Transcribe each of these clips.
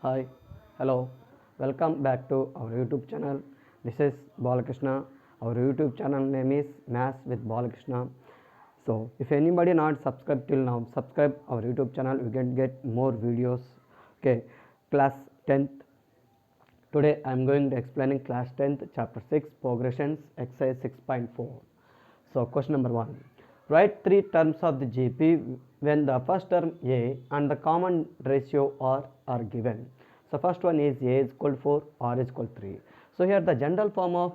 Hi, hello, welcome back to our YouTube channel. This is Balakrishna. Our YouTube channel name is Maths with Balakrishna. So, if anybody not subscribed till now, subscribe our YouTube channel. You can get more videos. Okay, class 10th. Today I am going to explaining class 10th chapter 6 progressions exercise 6.4. So, question number 1. Write three terms of the GP when the first term A and the common ratio R are given. So, first one is A is equal to 4, R is equal to 3. So, here the general form of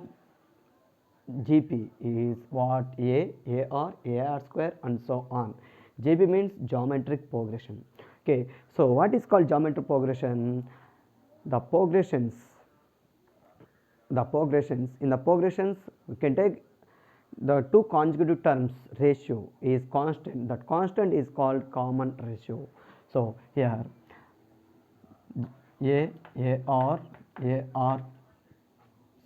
GP is what? AR square and so on. GP means geometric progression. Okay, so what is called geometric progression? The progressions in the progressions we can take the two consecutive terms ratio is constant, that constant is called common ratio. So here AR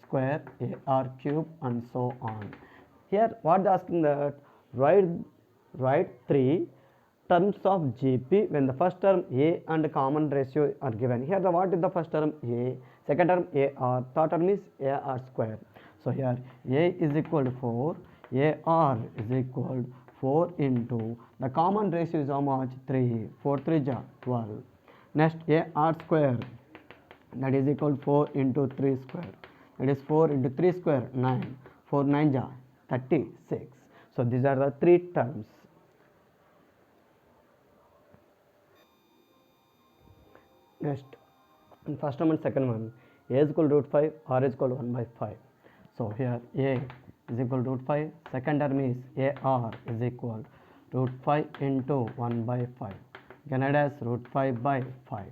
square, AR cube and so on. Here what they asking that write three terms of GP when the first term A and common ratio are given. Here the what is the first term? A, second term AR, third term is AR square. So here A is equal to 4, AR is equal to 4 into the common ratio is how much? 3, 4 3 ja 12. Next AR square, that is equal to 4 into 3 square, that is 4 into 3 square 9, 4 9 ja 36. So these are the three terms. Next, in first one and second one, A is equal to root 5, R is equal to 1 by 5. So here A is equal to root 5, second term is AR is equal to root 5 into 1 by 5. You can write as root 5 by 5.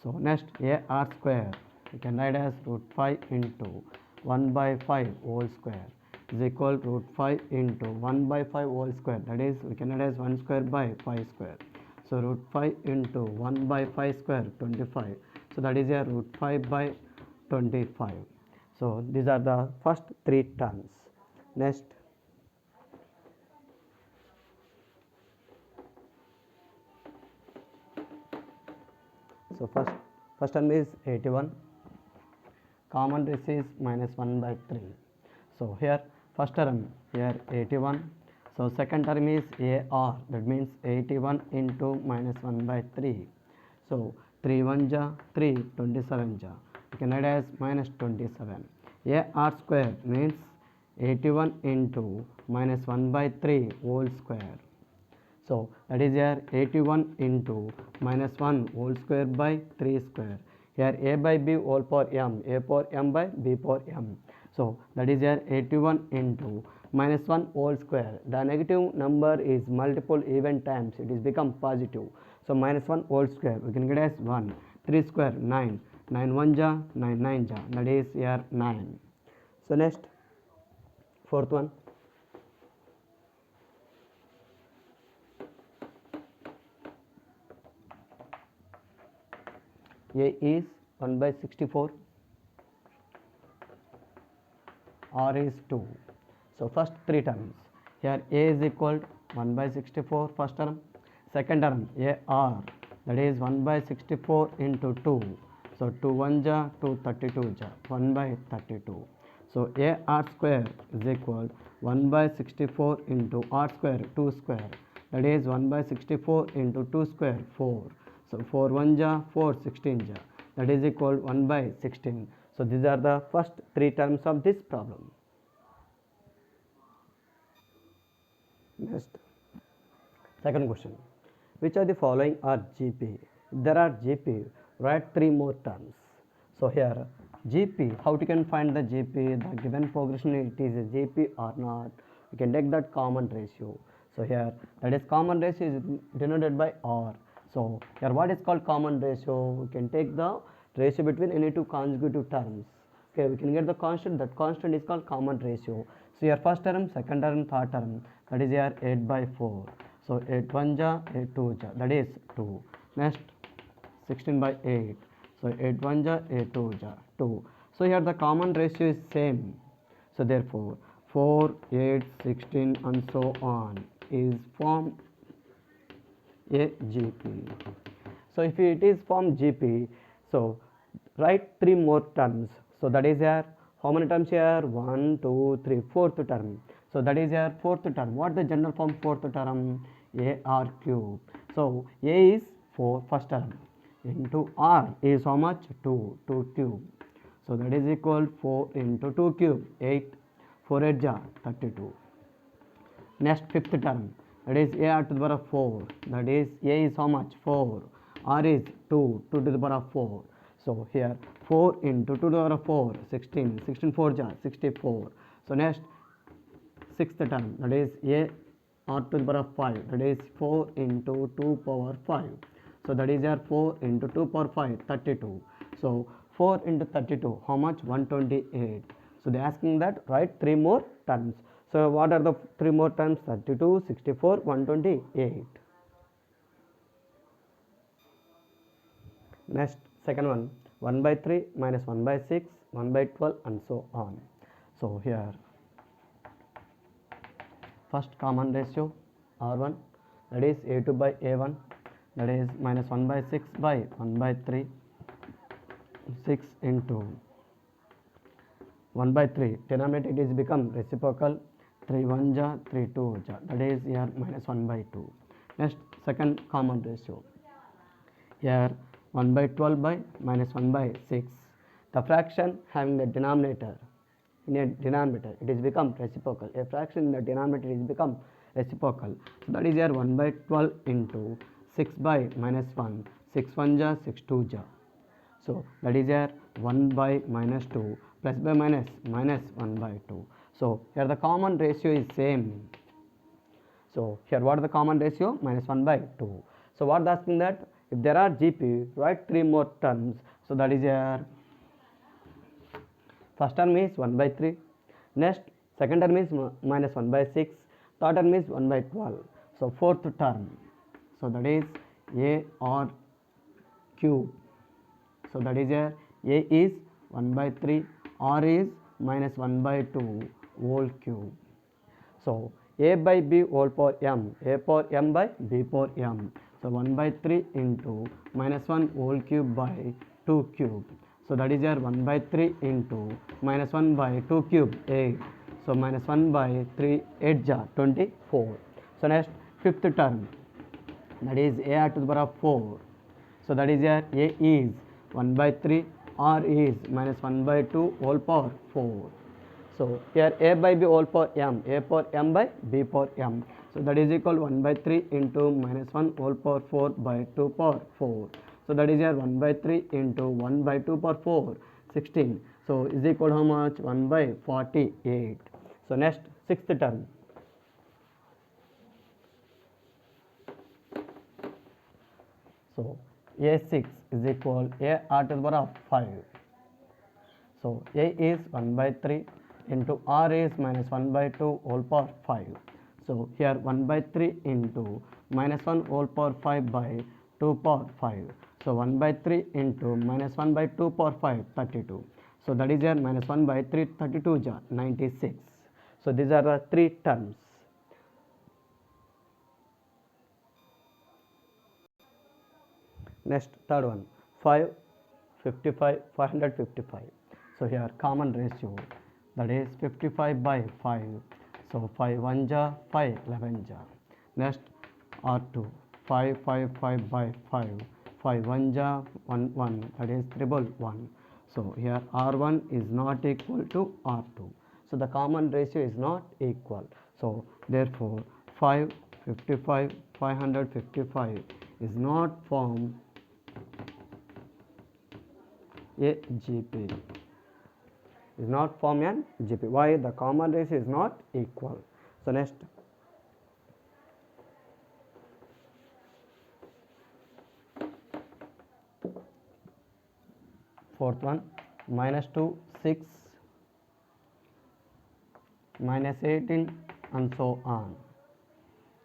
So next AR square, you can write as root 5 into 1 by 5 whole square is equal to root 5 into 1 by 5 whole square, that is we can write as 1 square by 5 square. So root 5 into 1 by 5 square 25. So that is a root 5 by 25. So these are the first three terms. Next, so first term is 81, common ratio is minus 1 by 3. So here first term here 81. So second term is AR, that means 81 into minus 1 by 3. So 3 1 ja 3, 27 ja, you can write as minus 27. AR square means 81 into minus 1 by 3 whole square. So that is here 81 into minus 1 whole square by 3 square. Here A by B whole power m, A power m by B power m. So that is here 81 into minus 1 whole square. The negative number is multiple even times, it is become positive. So minus 1 whole square, we can get as 1. 3 square 9, 9 1 ja 9 9 ja, that is here 9. So next, fourth one. A is 1 by 64, R is 2. So first three terms, here A is equal to 1 by 64 first term, second term AR, that is 1 by 64 into 2. So 2 1 ja 2 32 ja 1 by 32. So AR square is equal to 1 by 64 into R square 2 square, that is 1 by 64 into 2 square 4. So 4 1 ja 4 16 ja, that is equal 1 by 16. So these are the first three terms of this problem. Next, second question, which of the following are GP? If there are GP, write three more terms. So here GP, how you can find the GP? The given progression, it is a GP or not, you can take that common ratio. So here that is common ratio is denoted by R. So here what is called common ratio? We can take the ratio between any two consecutive terms. Okay, we can get the constant, that constant is called common ratio. So here first term, second term, third term, that is here 8 by 4. So 8 1 ja 8 2 ja, that is 2. Next 16 by 8. So 8 1 ja 8 2 ja 2. So here the common ratio is same. So therefore 4 8 16 and so on is form a GP. So if it is from GP, so write 3 more terms. So that is here, how many terms here? 1, 2, 3, fourth term. So that is here fourth term. What the general form fourth term? A r cube. So A is 4 first term into r is how much? 2 cube. So that is equal 4 into 2 cube 8, 4 8 ja 32. Next fifth term, that is a r to the power of 4, that is a is how much? 4, r is 2 to the power of 4. So here 4 into 2 to the power of 4, 16, 16 4 ja 64. So next sixth term, that is a r to the power of 5, that is 4 into 2 power 5. So that is here 4 into 2 power 5, 32. So 4 into 32, how much? 128. So they are asking that write 3 more terms. So what are the 3 more terms? 32, 64, 128. Next second one, 1 by 3 minus 1 by 6, 1 by 12 and so on. So here first common ratio R1, that is A2 by A1, that is minus 1 by 6 by 1 by 3, 6 into 1 by 3, denominator it is become reciprocal, 3 1 ja 3 2 ja, that is here minus 1 by 2. Next second common ratio, here 1 by 12 by minus 1 by 6, the fraction having the denominator, in a denominator it is become reciprocal, a fraction in the denominator is become reciprocal. So that is here 1 by 12 into 6 by minus 1, 6 1 ja 6 2 ja. So that is here 1 by minus 2 plus by minus 1 by 2. So here the common ratio is same. So here what is the common ratio? Minus 1 by 2. So what is asking that if there are GP, write 3 more terms. So that is here first term is 1 by 3. Next second term is minus 1 by 6. Third term is 1 by 12. So fourth term. So that is A r cube. So that is here A is 1 by 3, R is minus 1 by 2 whole cube. So A by B whole power m, A power m by B power m. So 1 by 3 into minus 1 whole cube by 2 cube. So that is here 1 by 3 into minus 1 by 2 cube 8. So minus 1 by 3 8 ja 24. So next fifth term, that is A r to the power of 4. So that is here A is 1 by 3, R is minus 1 by 2 whole power 4. So here A by B whole power m, A power m by B power m. So that is equal 1 by 3 into minus 1 whole power 4 by 2 power 4. So that is here 1 by 3 into 1 by 2 power 4, 16. So is equal how much? 1 by 48. So next sixth term. So A6 is equal A r to the power of 5. So A is 1 by 3 into R is minus 1 by 2 whole power 5. So here 1 by 3 into minus 1 whole power 5 by 2 power 5. So 1 by 3 into minus 1 by 2 power 5, 32. So that is here minus 1 by 3, 32 ja 96. So these are the 3 terms. Next third one, 5, 55, 555. So here common ratio, that is 55 by 5. So 5 1 ja 5 11 ja. Next R2, 5 5 5 by 5. 5 1 ja 1 1, that is triple 1. So here R1 is not equal to R2. So the common ratio is not equal. So therefore 5 55 555 is not form a GP, is not form an GP. Why? The common ratio is not equal. So next fourth one, minus 2 6 minus 18 and so on.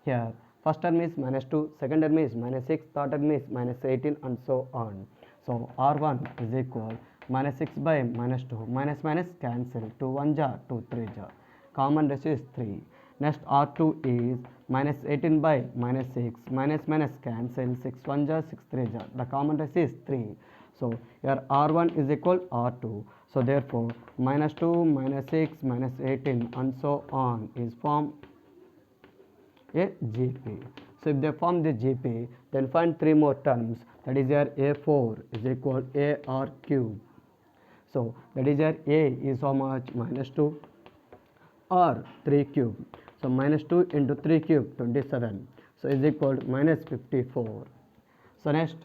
Here first term is minus 2, second term is minus 6, third term is minus 18 and so on. So R1 is equal minus 6 by minus 2, minus minus cancel, 2 1 ja 2 3 ja, common ratio is 3. Next R2 is minus 18 by minus 6, minus minus cancel, 6 1 ja, 6 3 ja, the common rest is 3. So here R1 is equal R2, so therefore minus 2 minus 6 minus 18 and so on is form a GP. So if they form the GP, then find 3 more terms, that is here A4 is equal AR cube. So that is here A is how much? Minus 2 or 3 cube. So minus 2 into 3 cube 27. So is equal to minus 54. So next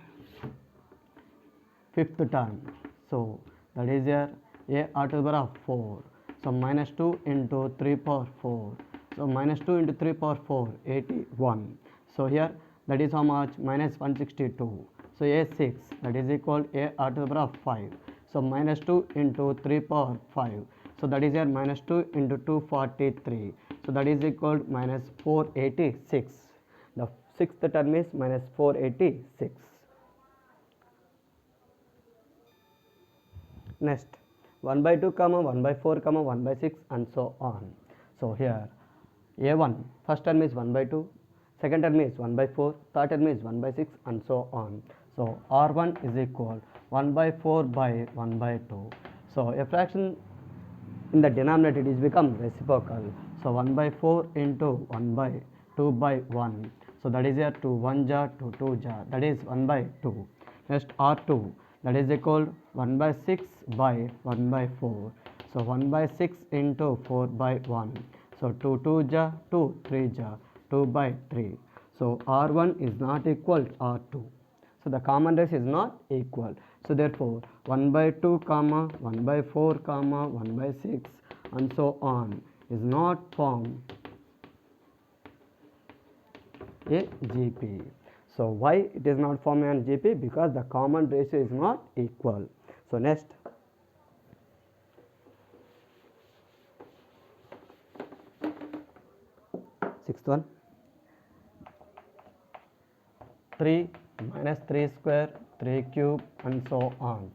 fifth term. So that is here A r to the power of 4. So minus 2 into 3 power 4. So minus 2 into 3 power 4 81. So here that is how much? Minus 162. So A6 that is equal A r to the power of 5. So minus 2 into 3 power 5. So that is here minus 2 into 243. So that is equal to minus 486. The sixth term is minus 486. Next 1 by 2 comma 1 by 4 comma 1 by 6 and so on. So here A1 first term is 1 by 2, second term is 1 by 4, third term is 1 by 6 and so on. So R1 is equal 1 by 4 by 1 by 2. So a fraction in the denominator it is become reciprocal. So 1 by 4 into 1 by 2 by 1. So that is here 2 1 ja 2 2 ja, that is 1 by 2. Next R2 that is equal 1 by 6 by 1 by 4. So 1 by 6 into 4 by 1. So 2 2 ja 2 3 ja 2 by 3. So R1 is not equal to R2. So the common race is not equal. So therefore 1 by 2 comma 1 by 4 comma 1 by 6 and so on is not form a GP. So why it is not forming an GP? Because the common ratio is not equal. So next sixth one, 3 minus 3 square 3 cube and so on.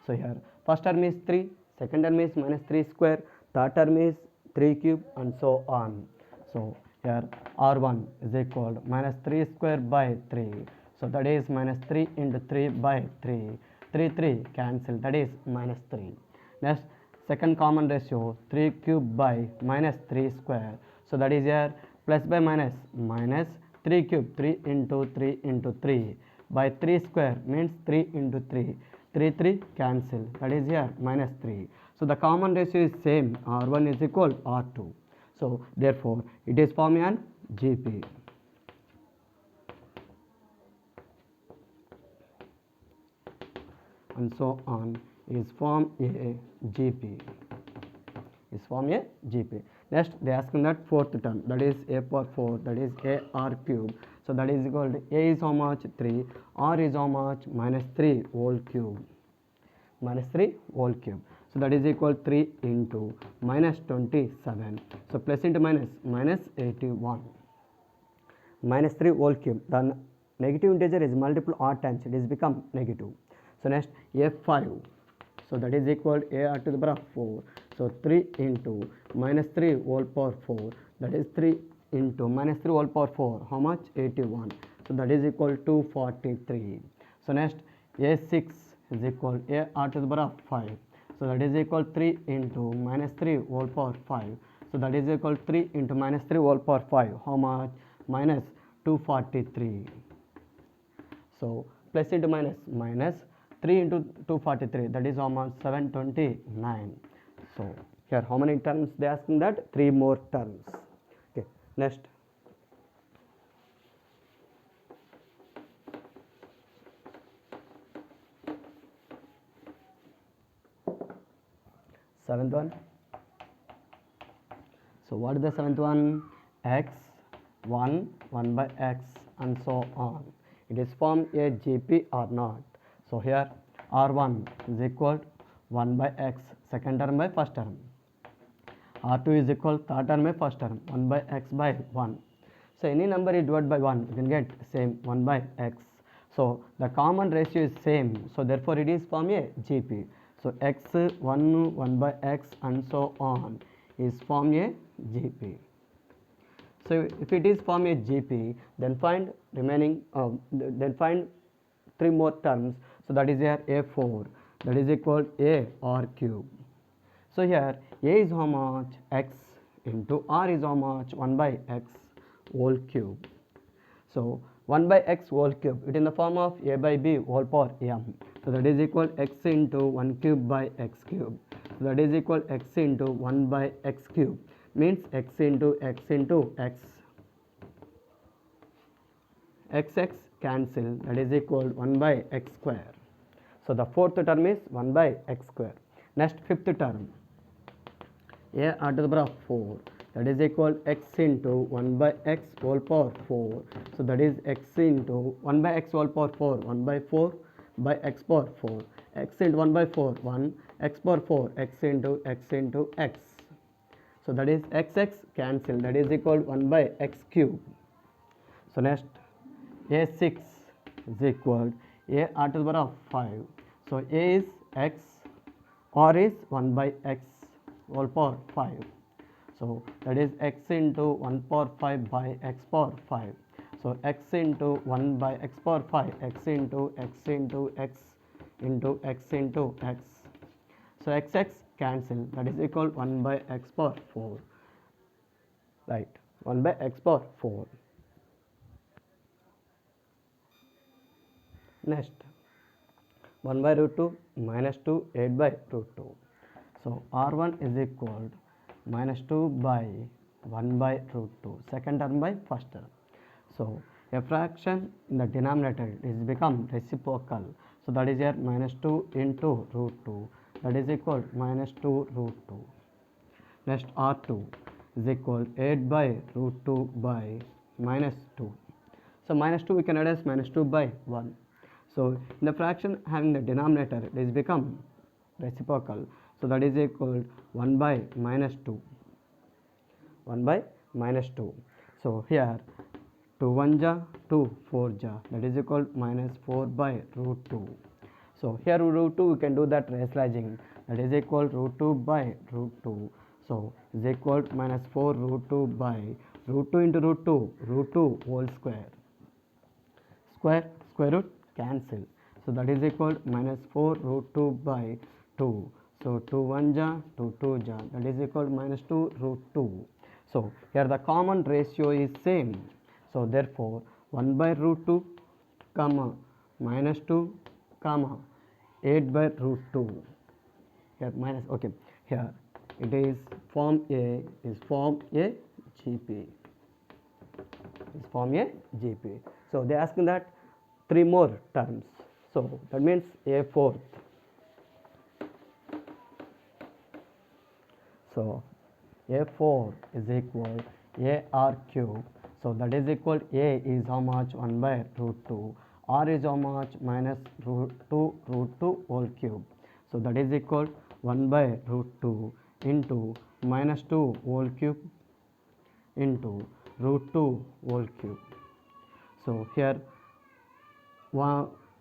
So here first term is 3, second term is minus 3 square, third term is 3 cube and so on. So here R1 is equal to minus 3 square by 3. So that is minus 3 into 3 by 3. 3 3 cancel, that is minus 3. Next second common ratio 3 cube by minus 3 square. So that is here plus by minus minus 3 cube 3 into 3 into 3 by 3 square means 3 into 3. 3 3 cancel, that is here minus 3. So the common ratio is same, R1 is equal to R2. So therefore it is forming an GP. And so on is form a GP. Is form a GP. Next they asking that fourth term, that is A power 4, that is AR cube. So that is equal to A is how much? 3, R is how much? Minus 3 whole cube. Minus 3 whole cube. So that is equal 3 into minus 27. So plus into minus, minus 81. Minus 3 whole cube. The negative integer is multiple odd times. It is become negative. So next F5. So that is equal to AR to the power of 4. So 3 into minus 3 whole power 4. That is 3 into minus 3 whole power 4. How much? 81. So that is equal to 243. So next A6 is equal to AR to the power of 5. So that is equal 3 into minus 3 whole power 5. So that is equal 3 into minus 3 whole power 5. How much? Minus 243. So plus into minus, minus 3 into 243, that is how much? 729. So here how many terms they asking that? 3 more terms. Okay, next seventh one. So what is the seventh one? X 1 1 by x and so on. It is form a GP or not. So here R1 is equal to 1 by x, second term by first term. R2 is equal to third term by first term, 1 by x by 1. So any number is divided by 1, you can get same 1 by x. So the common ratio is same. So therefore it is form a GP. So x 1 1 by x and so on is form a GP. So if it is form a GP, then find remaining, then find three more terms. So that is here a4, that is equal a r cube. So here a is how much? X into r is how much? 1 by x whole cube. So 1 by x whole cube, it in the form of a by b whole power m. So that is equal x into 1 cube by x cube. So that is equal x into 1 by x cube, means x into x into x. X cancel, that is equal 1 by x square. So the fourth term is 1 by x square. Next fifth term, a r to the power of 4, that is equal x into 1 by x whole power 4. So that is x into 1 by x whole power 4, 1 by 4 by x power 4. X into 1 by 4, 1, x power 4, x into x. So that is x cancel, that is equal 1 by x cube. So next a6 is equal a r to the power of 5. So a is x, r is 1 by x whole power 5. So that is x into 1 power 5 by x power 5. So x into 1 by x power 5, x into x into x into x into x. So x cancel, that is equal 1 by x power 4. Right, 1 by x power 4. Next, 1 by root 2 minus 2, 8 by root 2. So r1 is equal minus 2 by 1 by root 2, second term by first term. So a fraction in the denominator is become reciprocal. So that is here minus 2 into root 2, that is equal minus 2 root 2. Next r2 is equal 8 by root 2 by minus 2. So minus 2 we can add as minus 2 by 1. So in the fraction having the denominator, it is become reciprocal. So that is equal 1 by minus 2. 1 by minus 2. So here 2 1 ja, 2 4 ja, that is equal minus 4 by root 2. So here root 2 we can do that rationalizing, that is equal root 2 by root 2. So is equal minus 4 root 2 by root 2 into root 2 whole square. Square root cancel. So that is equal minus 4 root 2 by 2. So 2 1 ja, 2 2 ja, that is equal minus 2 root 2. So here the common ratio is same. So therefore 1 by root 2 comma minus 2 comma 8 by root 2. Here minus, okay, here it is form A is form a GP. Is form a GP. So they are asking that 3 more terms. So that means a4. So a4 is equal a r cube. So that is equal a is how much? 1 by root 2. R is how much? Minus root 2 whole cube. So that is equal 1 by root 2 into minus 2 whole cube into root 2 whole cube. So here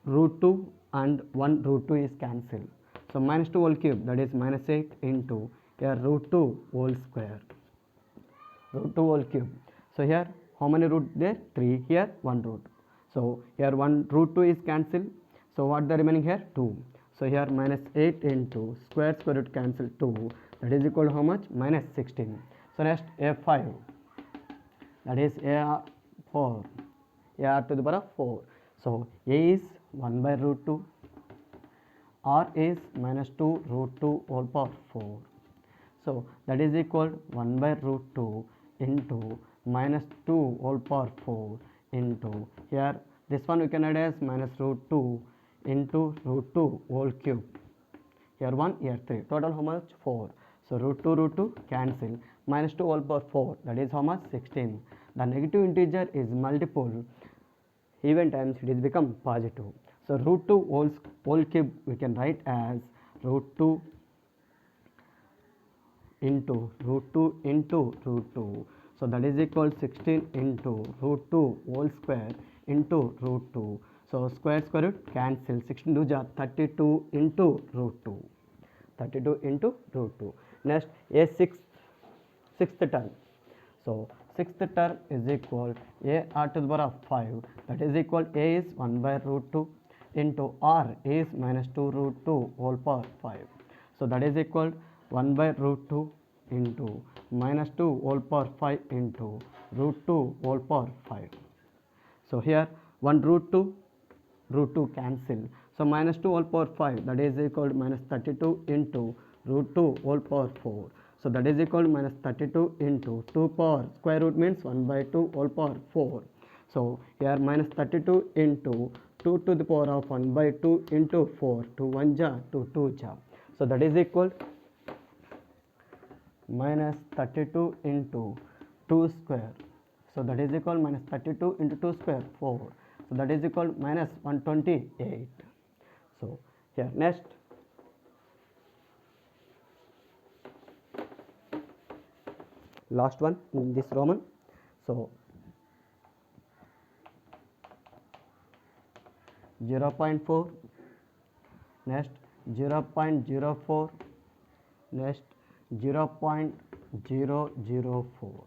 root 2 and 1 root 2 is cancelled. So minus 2 whole cube, that is minus 8 into here root 2 whole square. Root 2 whole cube. So here how many root there? 3. Here 1 root. So here 1 root 2 is cancelled. So what the remaining here? 2. So here minus 8 into square root cancel 2. That is equal to how much? Minus 16. So next a5. That is a4. A to the power of 4. So a is 1 by root 2. R is minus 2 root 2 whole power 4. So that is equal 1 by root 2 into minus 2 whole power 4 into here this one we can add as minus root 2 into root 2 whole cube. Here 1, here 3. Total how much? 4. So root 2 cancel. Minus 2 whole power 4. That is how much? 16. The negative integer is multiple. Even times it is become positive. So root 2 whole cube we can write as root 2 into root 2 into root 2. So that is equal 16 into root 2 whole square into root 2. So square root cancel. 16 2 ja 32 into root 2. 32 into root 2. Next a sixth term. So sixth term is equal a r to the power of 5, that is equal a is 1 by root 2 into r is minus 2 root 2 whole power 5. So that is equal 1 by root 2 into minus 2 whole power 5 into root 2 whole power 5. So here 1 root 2 cancel. So minus 2 whole power 5, that is equal to minus 32 into root 2 whole power 4. So that is equal to minus 32 into 2 power square root means 1 by 2 whole power 4. So here minus 32 into 2 to the power of 1 by 2 into 4, 2 1 ja, 2 2 ja. So that is equal minus 32 into 2 square. So that is equal minus 32 into 2 square 4. So that is equal minus 128. So here next last one in this Roman. So 0.4, next 0.04, next 0.004.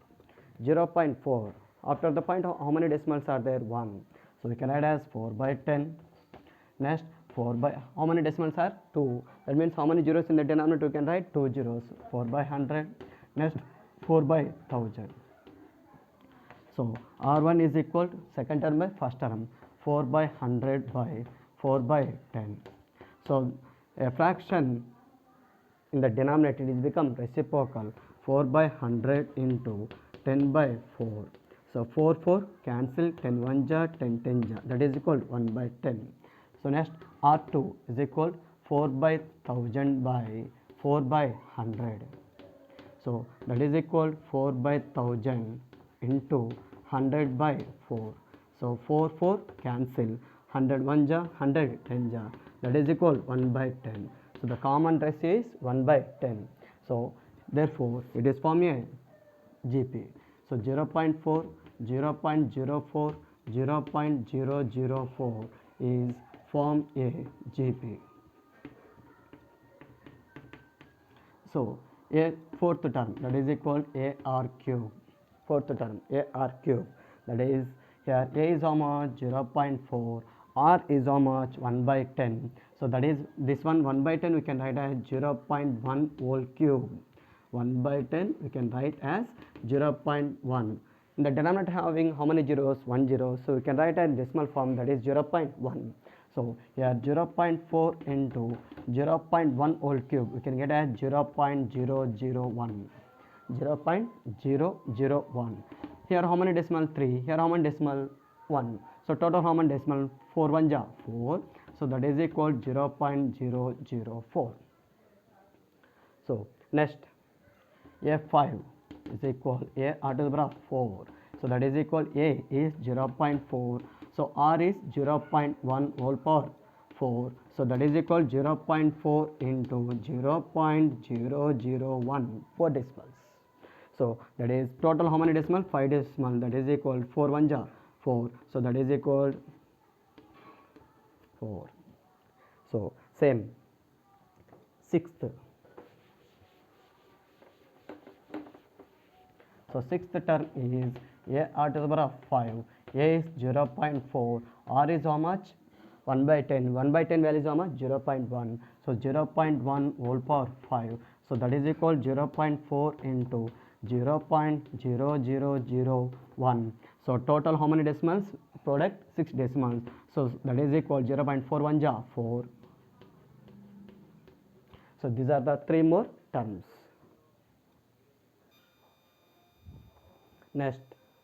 0.4, after the point how many decimals are there? 1. So we can write as 4 by 10. Next 4 by how many decimals are? 2. That means how many zeros in the denominator? We can write 2 zeros. 4 by 100. Next 4 by 1000. So R1 is equal to second term by first term, 4 by 100 by 4 by 10. So a fraction in the denominator is become reciprocal, 4 by 100 into 10 by 4. So 4 4 cancel, 10 1 ja, 10 10 ja, that is equal to 1 by 10. So next R2 is equal to 4 by 1000 by 4 by 100. So that is equal to 4 by 1000 into 100 by 4. So 4 4 cancel, 100 1 ja, 100 10 ja, that is equal to 1 by 10. So the common ratio is 1 by 10. So therefore it is forming a GP. So 0.4, 0.04, 0.004 is form a GP. So a fourth term, that is equal to AR cube. Fourth term AR cube, that is here a is how much? 0.4, r is how much? 1 by 10. So that is this one 1 by 10 we can write as 0.1 whole cube. 1 by 10 we can write as 0.1. In the denominator having how many zeros? 1 zero. So we can write as decimal form, that is 0.1. So here 0.4 into 0.1 whole cube we can get as 0.001. 0.001. Here how many decimal? 3. Here how many decimal? 1. So total how many decimal? 4 1 ja 4. So that is equal 0.004. So next A5 is equal A r to the power of 4. So that is equal A is 0.4. So r is 0.1 whole power 4. So that is equal 0.4 into 0.001, 4 decimals. So that is total how many decimal? 5 decimal, that is equal 4 1 ja 4. So that is equal 4. So same sixth. So sixth term is a r to the power of 5. A is 0.4. R is how much? 1 by 10. 1 by 10 value is how much? 0.1. So 0.1 whole power 5. So that is equal 0.4 into 0.0001. So total how many decimals? Product 6 decimals. So that is equal 0.41 ja 4. So these are the 3 more terms. Next,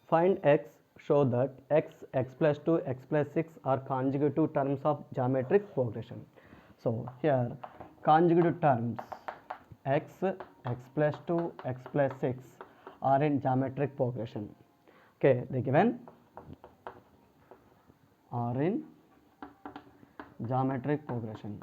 find x, show that x, x plus 2, x plus 6 are consecutive terms of geometric progression. So here consecutive terms x, x plus 2, x plus 6 are in geometric progression. Okay, they given are in geometric progression.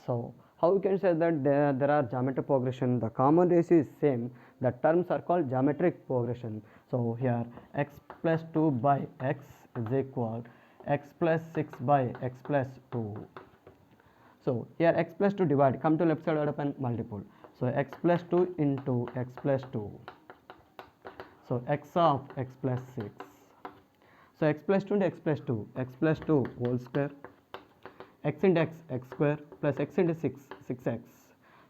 So how we can say that there are geometric progression? The common ratio is same. The terms are called geometric progression. So here x plus 2 by x is equal x plus 6 by x plus 2. So here x plus 2 divide, come to left side and multiple. So x plus 2 into x plus 2. So x of x plus 6. So x plus 2 into x plus 2, x plus 2 whole square, x into x, x square, plus x into 6, 6x.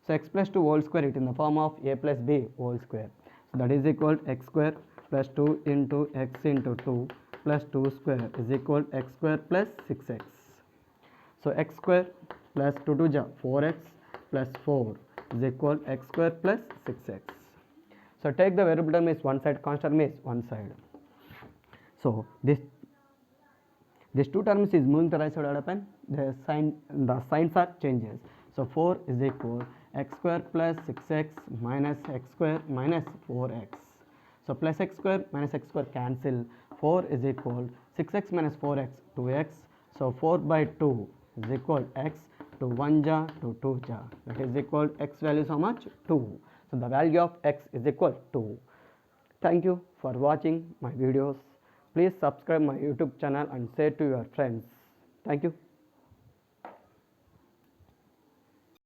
So x plus 2 whole square, it in the form of a plus b whole square. So that is equal to x square plus 2 into x into 2 plus 2 square is equal to x square plus 6x. So x square plus 2 to ja 4x plus 4 is equal to x square plus 6x. So take the variable term is one side, constant term is one side. So this two terms is moving to right side, what happen? The signs are changes. So 4 is equal x square plus 6x minus x square minus 4x. So plus x square minus x square cancel. 4 is equal 6x minus 4x 2x. So 4 by 2 is equal x to 1 ja to 2 ja. That is equal x value is how much? 2. So the value of x is equal to 2. Thank you for watching my videos. Please subscribe my YouTube channel and share to your friends. Thank you.